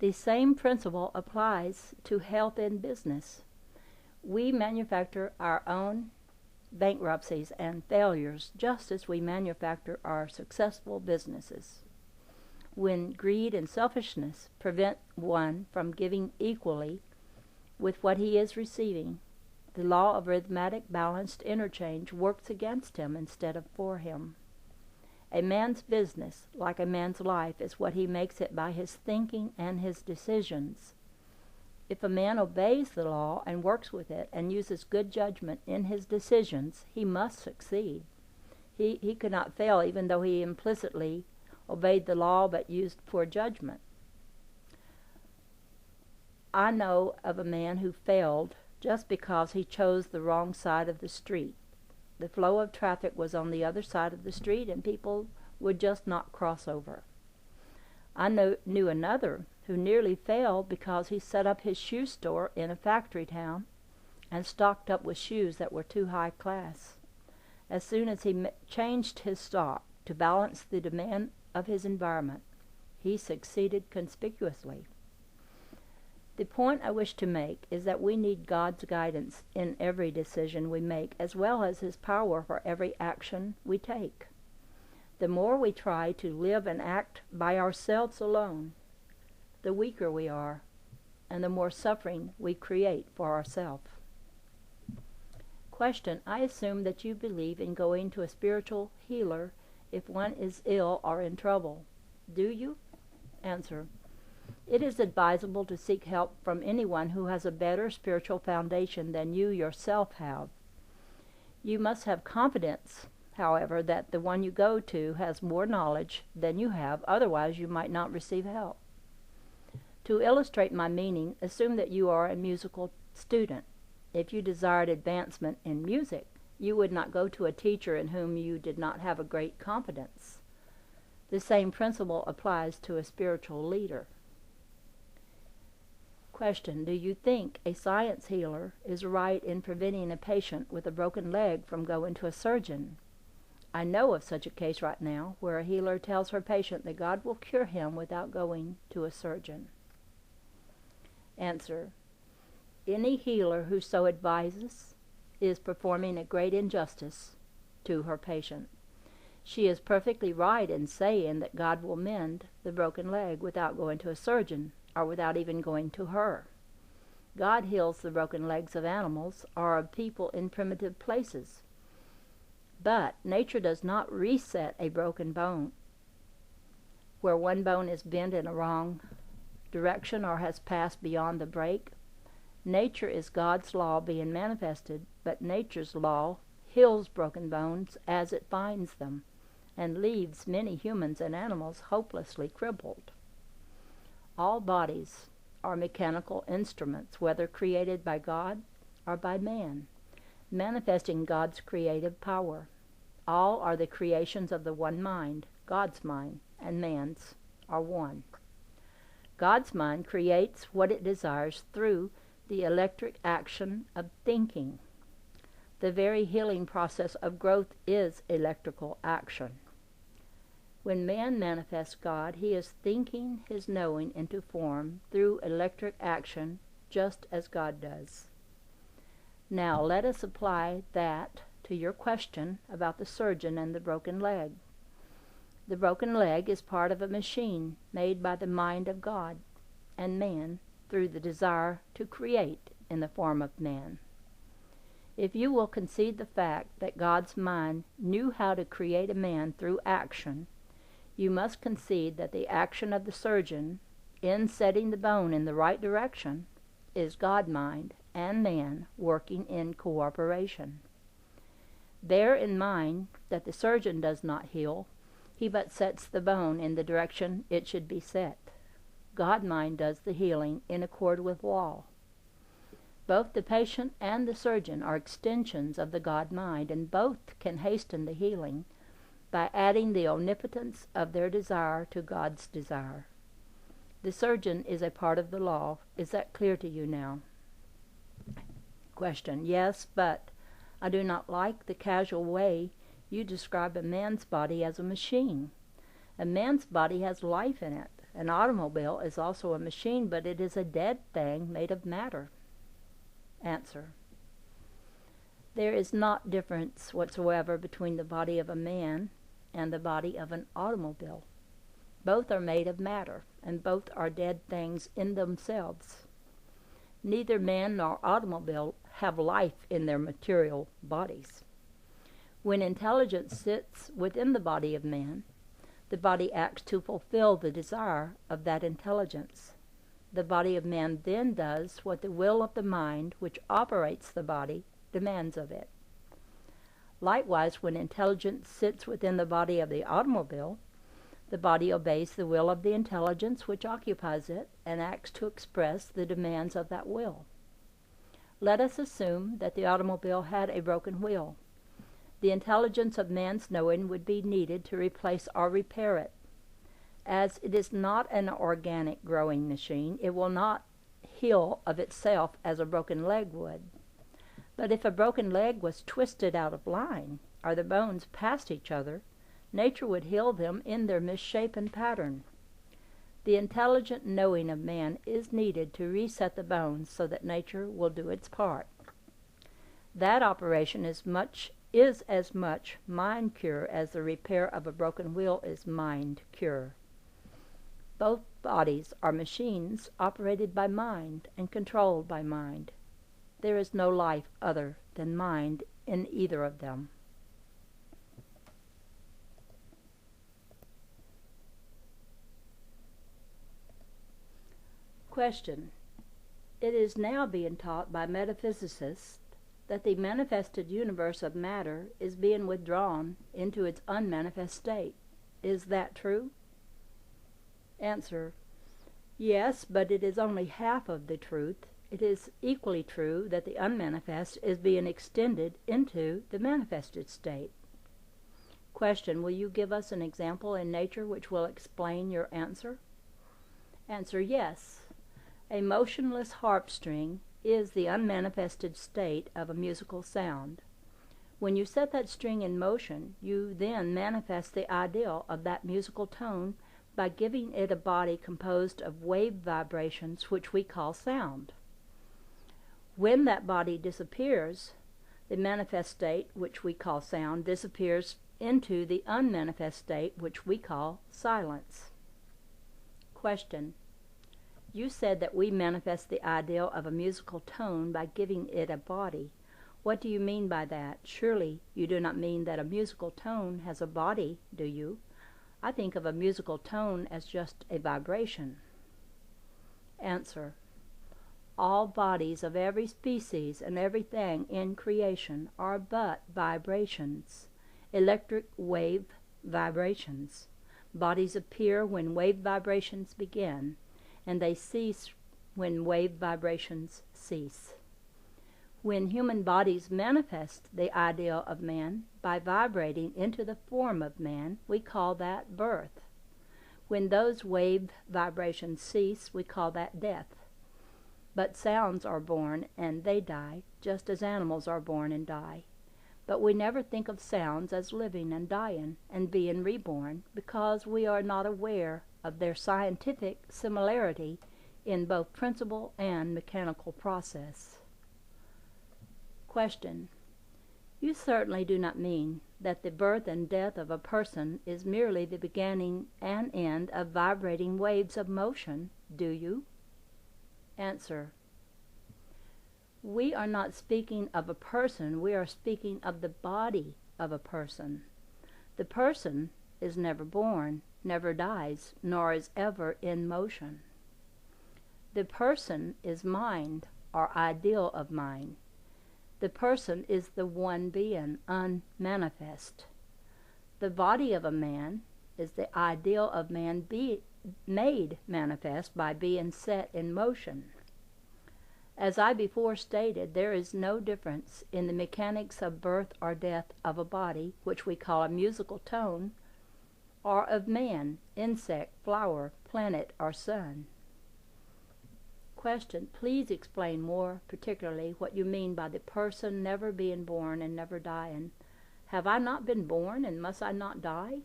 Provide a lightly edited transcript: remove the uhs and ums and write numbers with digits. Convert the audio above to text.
The same principle applies to health in business. We manufacture our own bankruptcies and failures just as we manufacture our successful businesses. When greed and selfishness prevent one from giving equally with what he is receiving, the law of arithmetic balanced interchange works against him instead of for him. A man's business, like a man's life, is what he makes it by his thinking and his decisions. If a man obeys the law and works with it and uses good judgment in his decisions, he must succeed. He could not fail even though he implicitly obeyed the law but used poor judgment. I know of a man who failed just because he chose the wrong side of the street. The flow of traffic was on the other side of the street and people would just not cross over. I knew another who nearly failed because he set up his shoe store in a factory town and stocked up with shoes that were too high class. As soon as he changed his stock to balance the demand of his environment, he succeeded conspicuously. The point I wish to make is that we need God's guidance in every decision we make, as well as His power for every action we take. The more we try to live and act by ourselves alone, the weaker we are, and the more suffering we create for ourselves. Question: I assume that you believe in going to a spiritual healer if one is ill or in trouble. Do you? Answer: it is advisable to seek help from anyone who has a better spiritual foundation than you yourself have. You must have confidence, however, that the one you go to has more knowledge than you have, otherwise you might not receive help. To illustrate my meaning, assume that you are a musical student. If you desired advancement in music, you would not go to a teacher in whom you did not have a great confidence. The same principle applies to a spiritual leader. Question: do you think a science healer is right in preventing a patient with a broken leg from going to a surgeon? I know of such a case right now where a healer tells her patient that God will cure him without going to a surgeon. Answer: any healer who so advises is performing a great injustice to her patient. She is perfectly right in saying that God will mend the broken leg without going to a surgeon, or without even going to her. God heals the broken legs of animals or of people in primitive places. But nature does not reset a broken bone where one bone is bent in a wrong direction or has passed beyond the break. Nature is God's law being manifested, but nature's law heals broken bones as it finds them, and leaves many humans and animals hopelessly crippled. All bodies are mechanical instruments, whether created by God or by man, manifesting God's creative power. All are the creations of the one mind. God's mind and man's are one. God's mind creates what it desires through the electric action of thinking. The very healing process of growth is electrical action. When man manifests God, he is thinking his knowing into form through electric action, just as God does. Now let us apply that to your question about the surgeon and the broken leg. The broken leg is part of a machine made by the mind of God and man through the desire to create in the form of man. If you will concede the fact that God's mind knew how to create a man through action, you must concede that the action of the surgeon in setting the bone in the right direction is God mind and man working in cooperation. Bear in mind that the surgeon does not heal, he but sets the bone in the direction it should be set. God mind does the healing in accord with law. Both the patient and the surgeon are extensions of the God mind, and both can hasten the healing by adding the omnipotence of their desire to God's desire. The surgeon is a part of the law. Is that clear to you now? Question: yes, but I do not like the casual way you describe a man's body as a machine. A man's body has life in it. An automobile is also a machine, but it is a dead thing made of matter. Answer. There is not difference whatsoever between the body of a man and the body of an automobile. Both are made of matter, and both are dead things in themselves. Neither man nor automobile have life in their material bodies. When intelligence sits within the body of man, the body acts to fulfill the desire of that intelligence. The body of man then does what the will of the mind, which operates the body, demands of it. Likewise, when intelligence sits within the body of the automobile, the body obeys the will of the intelligence which occupies it and acts to express the demands of that will. Let us assume that the automobile had a broken wheel. The intelligence of man's knowing would be needed to replace or repair it. As it is not an organic growing machine, it will not heal of itself as a broken leg would. But if a broken leg was twisted out of line, or the bones passed each other, nature would heal them in their misshapen pattern. The intelligent knowing of man is needed to reset the bones so that nature will do its part. That operation is as much mind cure as the repair of a broken wheel is mind cure. Both bodies are machines operated by mind and controlled by mind. There is no life other than mind in either of them. Question. It is now being taught by metaphysicists that the manifested universe of matter is being withdrawn into its unmanifest state. Is that true? Answer. Yes, but it is only half of the truth. It is equally true that the unmanifest is being extended into the manifested state. Question. Will you give us an example in nature which will explain your answer? Answer. Yes. A motionless harp string is the unmanifested state of a musical sound. When you set that string in motion, you then manifest the ideal of that musical tone by giving it a body composed of wave vibrations which we call sound. When that body disappears, the manifest state, which we call sound, disappears into the unmanifest state, which we call silence. Question. You said that we manifest the ideal of a musical tone by giving it a body. What do you mean by that? Surely you do not mean that a musical tone has a body, do you? I think of a musical tone as just a vibration. Answer. All bodies of every species and everything in creation are but vibrations, electric wave vibrations. Bodies appear when wave vibrations begin, and they cease when wave vibrations cease. When human bodies manifest the ideal of man by vibrating into the form of man, we call that birth. When those wave vibrations cease, we call that death. But sounds are born and they die, just as animals are born and die. But we never think of sounds as living and dying and being reborn, because we are not aware of their scientific similarity in both principle and mechanical process. Question. You certainly do not mean that the birth and death of a person is merely the beginning and end of vibrating waves of motion, do you? Answer. We are not speaking of a person, we are speaking of the body of a person. The person is never born, never dies, nor is ever in motion. The person is mind, or ideal of mind. The person is the one being, unmanifest. The body of a man is the ideal of man made manifest by being set in motion. As I before stated, there is no difference in the mechanics of birth or death of a body, which we call a musical tone, or of man, insect, flower, planet, or sun. Question. Please explain more particularly what you mean by the person never being born and never dying. Have I not been born, and must I not die?